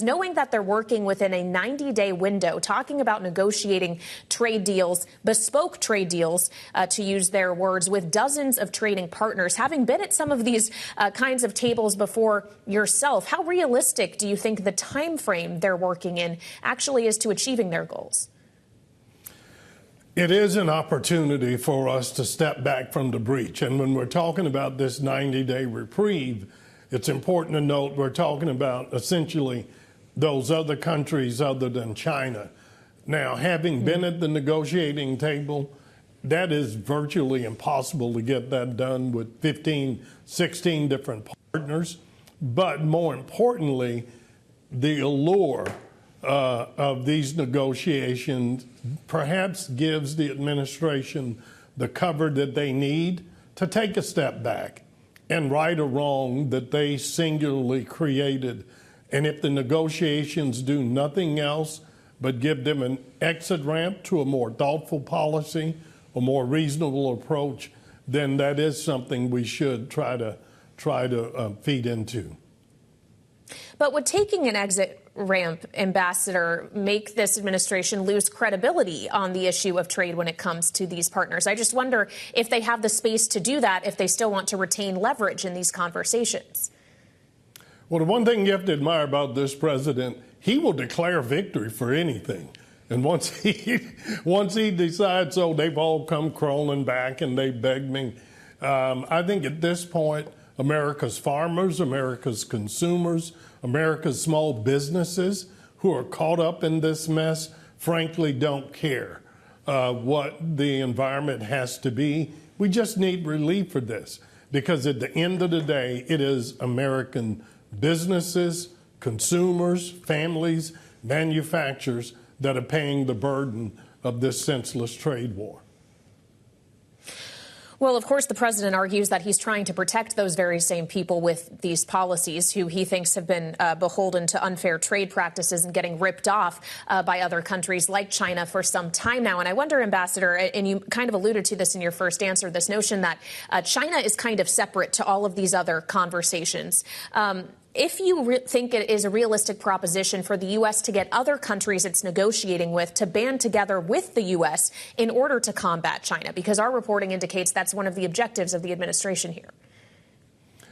knowing that they're working within a 90-day window, talking about negotiating trade deals, bespoke trade deals, to use their words, with dozens of trading partners. Having been at some of these kinds of tables before yourself, how realistic do you think the time frame they're working in actually is to achieving their goals? It is an opportunity for us to step back from the breach. And when we're talking about this 90-day reprieve, it's important to note we're talking about essentially those other countries other than China. Now, having been at the negotiating table, that is virtually impossible to get that done with 15, 16 different partners. But more importantly, the allure of these negotiations perhaps gives the administration the cover that they need to take a step back and right a wrong that they singularly created. And if the negotiations do nothing else but give them an exit ramp to a more thoughtful policy, a more reasonable approach, then that is something we should try to feed into. But would taking an exit ramp, Ambassador, make this administration lose credibility on the issue of trade when it comes to these partners? I just wonder if they have the space to do that, if they still want to retain leverage in these conversations. Well, the one thing you have to admire about this president, he will declare victory for anything. And once he decides, oh, they've all come crawling back and they begged me, I think at this point, America's farmers, America's consumers, America's small businesses who are caught up in this mess, frankly, don't care what the environment has to be. We just need relief for this, because at the end of the day, it is American businesses, consumers, families, manufacturers that are paying the burden of this senseless trade war. Well, of course, the president argues that he's trying to protect those very same people with these policies who he thinks have been beholden to unfair trade practices and getting ripped off by other countries like China for some time now. And I wonder, Ambassador, and you kind of alluded to this in your first answer, this notion that China is kind of separate to all of these other conversations. If you think it is a realistic proposition for the U.S. to get other countries it's negotiating with to band together with the U.S. in order to combat China, because our reporting indicates that's one of the objectives of the administration here.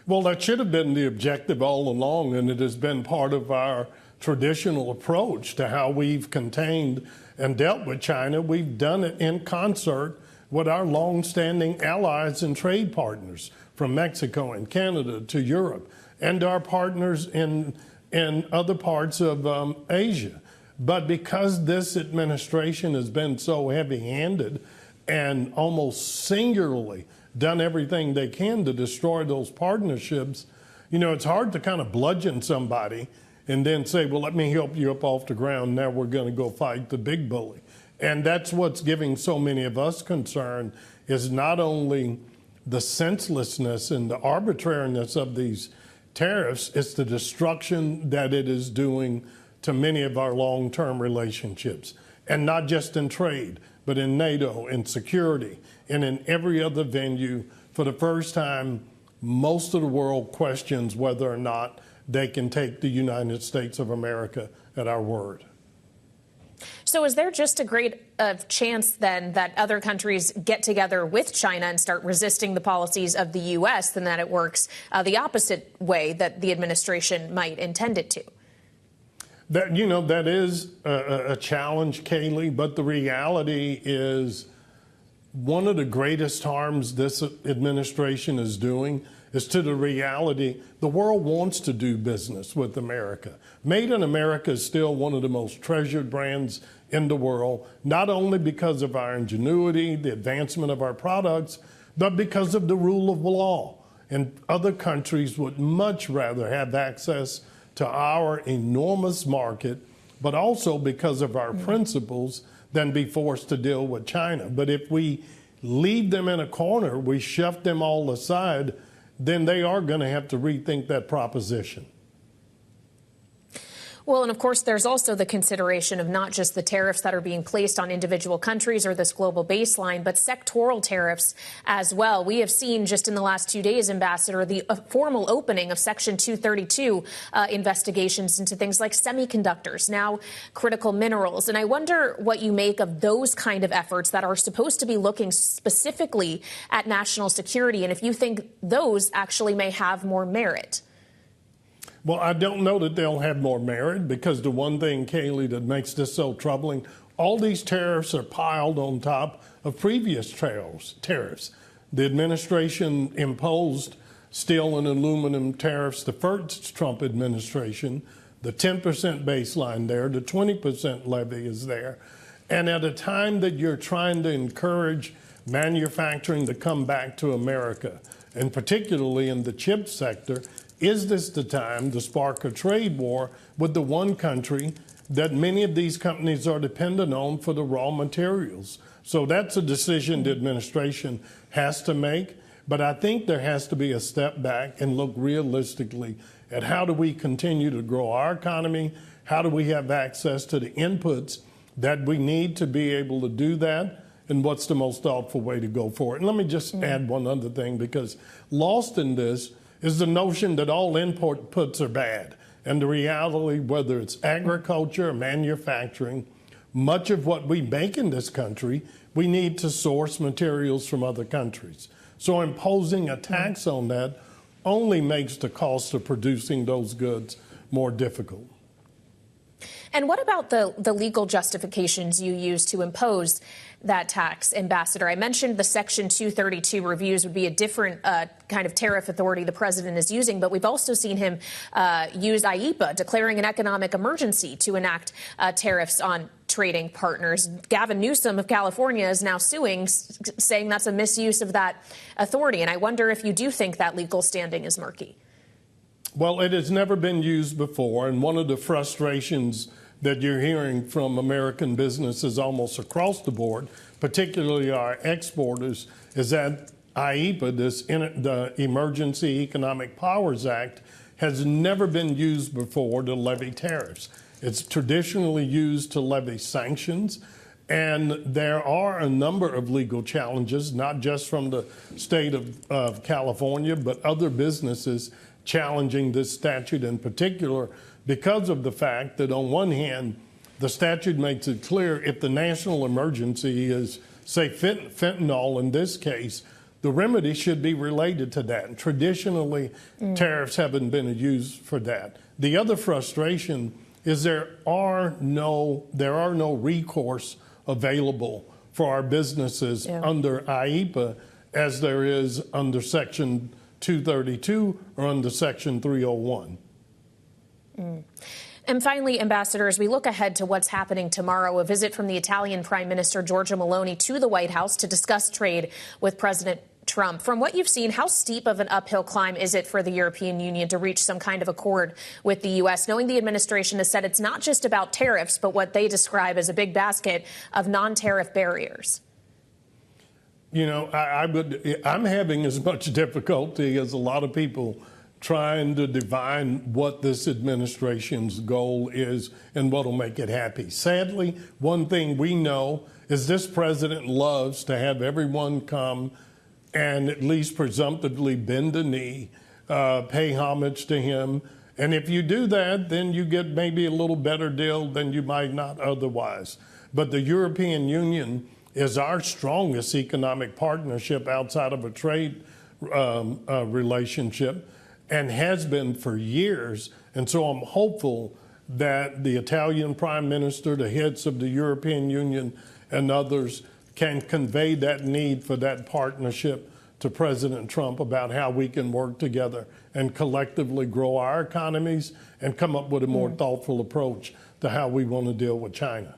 Well, that should have been the objective all along, and it has been part of our traditional approach to how we've contained and dealt with China. We've done it in concert with our longstanding allies and trade partners, from Mexico and Canada to Europe, and our partners in other parts of Asia. But because this administration has been so heavy-handed and almost singularly done everything they can to destroy those partnerships, you know, it's hard to kind of bludgeon somebody and then say, well, let me help you up off the ground. Now we're going to go fight the big bully. And that's what's giving so many of us concern, is not only the senselessness and the arbitrariness of these tariffs, it's the destruction that it is doing to many of our long-term relationships. And not just in trade, but in NATO, in security, and in every other venue. For the first time, most of the world questions whether or not they can take the United States of America at our word. So is there just a great chance then that other countries get together with China and start resisting the policies of the U.S. than that it works the opposite way that the administration might intend it to? That, you know, that is a challenge, Kailey, but the reality is one of the greatest harms this administration is doing is to the reality the world wants to do business with America. Made in America is still one of the most treasured brands in the world, not only because of our ingenuity, the advancement of our products, but because of the rule of law. And other countries would much rather have access to our enormous market, but also because of our principles, than be forced to deal with China. But if we leave them in a corner, we shove them all aside, then they are going to have to rethink that proposition. Well, and of course, there's also the consideration of not just the tariffs that are being placed on individual countries or this global baseline, but sectoral tariffs as well. We have seen just in the last 2 days, Ambassador, the formal opening of Section 232 investigations into things like semiconductors, now critical minerals. And I wonder what you make of those kind of efforts that are supposed to be looking specifically at national security, and if you think those actually may have more merit. Well, I don't know that they'll have more merit, because the one thing, Kailey, that makes this so troubling, all these tariffs are piled on top of previous tariffs. The administration imposed steel and aluminum tariffs, the first Trump administration, the 10% baseline there, the 20% levy is there. And at a time that you're trying to encourage manufacturing to come back to America, and particularly in the chip sector, is this the time to spark a trade war with the one country that many of these companies are dependent on for the raw materials? So that's a decision the administration has to make. But I think there has to be a step back and look realistically at how do we continue to grow our economy? How do we have access to the inputs that we need to be able to do that? And what's the most thoughtful way to go forward? And let me just add one other thing, because lost in this is the notion that all inputs are bad. And the reality, whether it's agriculture or manufacturing, much of what we make in this country, we need to source materials from other countries. So imposing a tax on that only makes the cost of producing those goods more difficult. And what about the legal justifications you use to impose that tax, Ambassador? I mentioned the Section 232 reviews would be a different kind of tariff authority the president is using, but we've also seen him use IEEPA, declaring an economic emergency to enact tariffs on trading partners. Gavin Newsom of California is now suing, saying that's a misuse of that authority. And I wonder if you do think that legal standing is murky. Well, it has never been used before, and one of the frustrations that you're hearing from American businesses almost across the board, particularly our exporters, is that IEEPA, the Emergency Economic Powers Act, has never been used before to levy tariffs. It's traditionally used to levy sanctions, and there are a number of legal challenges, not just from the state of California, but other businesses challenging this statute in particular, because of the fact that on one hand, the statute makes it clear if the national emergency is, say, fentanyl in this case, the remedy should be related to that. And traditionally, tariffs haven't been used for that. The other frustration is there are no recourse available for our businesses under IEEPA as there is under Section 232 or under Section 301. And finally, Ambassador, as we look ahead to what's happening tomorrow, a visit from the Italian Prime Minister Giorgia Meloni to the White House to discuss trade with President Trump. From what you've seen, how steep of an uphill climb is it for the European Union to reach some kind of accord with the U.S., knowing the administration has said it's not just about tariffs, but what they describe as a big basket of non-tariff barriers? You know, I'm having as much difficulty as a lot of people trying to divine what this administration's goal is and what will make it happy. Sadly, one thing we know is this president loves to have everyone come and at least presumptively bend the knee, pay homage to him. And if you do that, then you get maybe a little better deal than you might not otherwise. But the European Union is our strongest economic partnership outside of a trade relationship, and has been for years. And so I'm hopeful that the Italian Prime Minister, the heads of the European Union, and others can convey that need for that partnership to President Trump about how we can work together and collectively grow our economies and come up with a more thoughtful approach to how we want to deal with China.